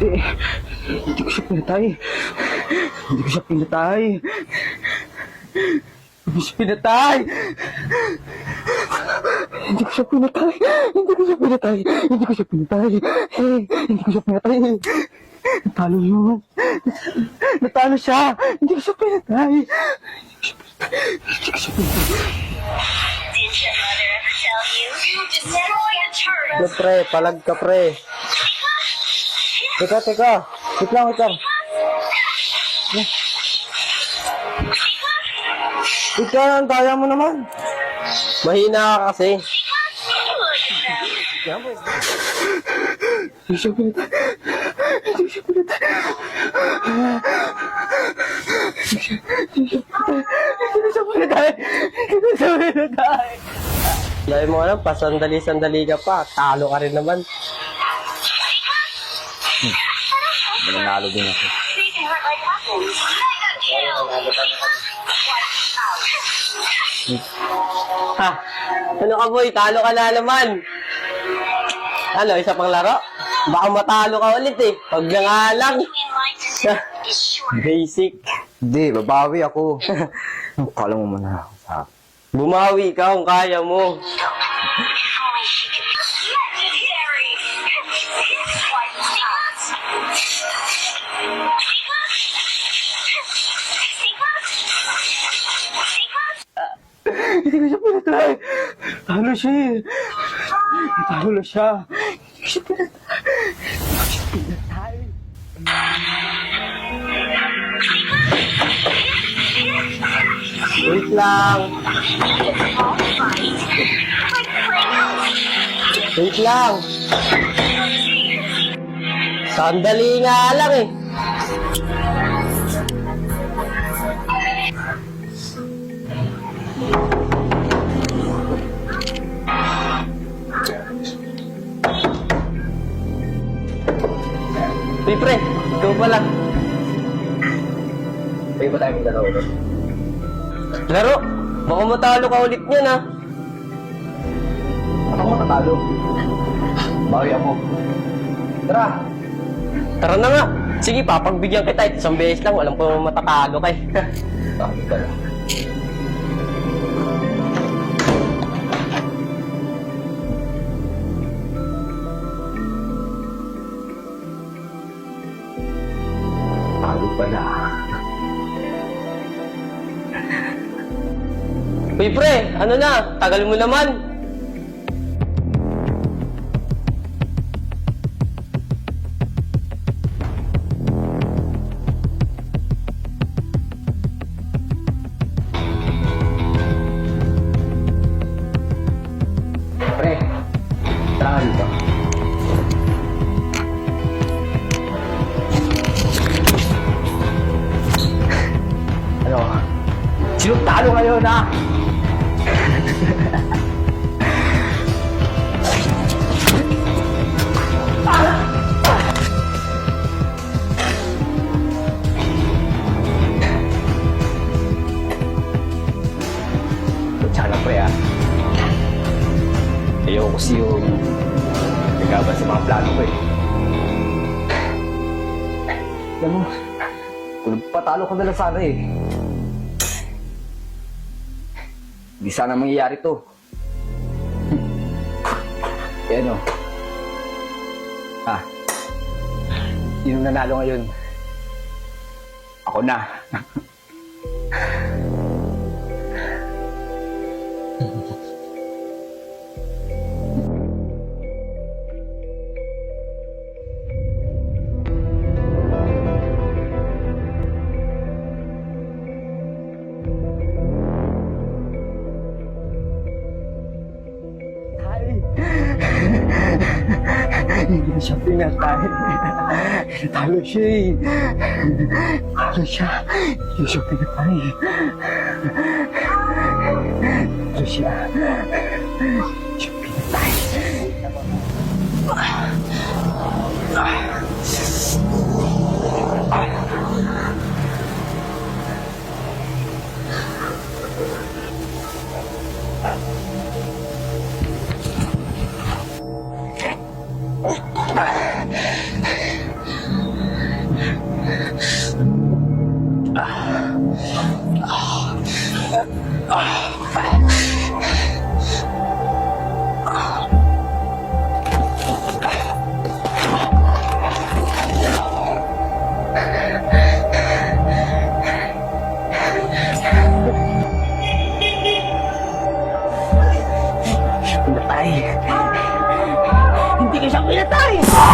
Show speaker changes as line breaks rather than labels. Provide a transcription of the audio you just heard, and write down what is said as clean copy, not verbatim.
Hindi ko siya pinatay. Hindi ko siya pinatay. Hindi ko siya pinatay. Hindi ko siya pinatay. Hindi ko siya pinatay. Hindi ko siya pinatay. Hindi ko siya pinatay. Natalo yun. Natalo siya. Hindi ko siya pinatay. Hindi ko siya pinatay.
Did your mother ever tell you? Destroy a turtle.
Pre, palag ka, pre. Teka. Wait lang. Ikaw, ang daya mo naman. Mahina ka kasi. Hindi siya pinatay. Hindi siya pinatay. Hindi siya pinatay. Dahil mo alam, pasandali-sandali ka pa. Talo ka rin naman. Mananalo din ako.
Anything hurt like apples. Mega kill.
Ha? Ano ka boy? Talo ka na naman. Ano, isa pang laro? Baka matalo ka ulit eh. Pag na nga lang.
Enlightened is short.
Basic.
Hindi, babawi ako. Kala mo muna ako sa...
Bumawi ka kung kaya mo.
If only she could be legendary.
Hindi ko siya pinatay. Talo siya eh. Talo siya. Hindi ko siya pinatay. Hindi ko siya pinatay. Wait lang. Wait lang. Sandali nga lang eh. Uy, pre, ikaw pala.
Pwede ba tayo magdalaw ulit?
Laro, baka matalo ka ulit niyan ha.
Ako matatalo. Bawi ako. Tara!
Tara na nga. Sige, papagbigyan kita. Isang beses lang, alam ko matatalo ka eh.
Bakit ka lang? Talo pala.
Uy, pre, ano na? Tagal mo naman.
Pre, tara nga dito. Ano? Sino talo ngayon ha? Tsaka pre ha. Ayaw ko kasi yung nagkaban sa mga plano ko eh. Alam mo, kung patalo ko na lang sana eh. Hindi sana mangyayari to. Eh ano? Yung nanalo ngayon, ako na.
Hindi ko siya pinatay. Talo siya eh. Talo siya. Hindi ko siya pinatay. Talo siya. Hindi ko siya pinatay. Pinatay. Hindi ko siya pinatay!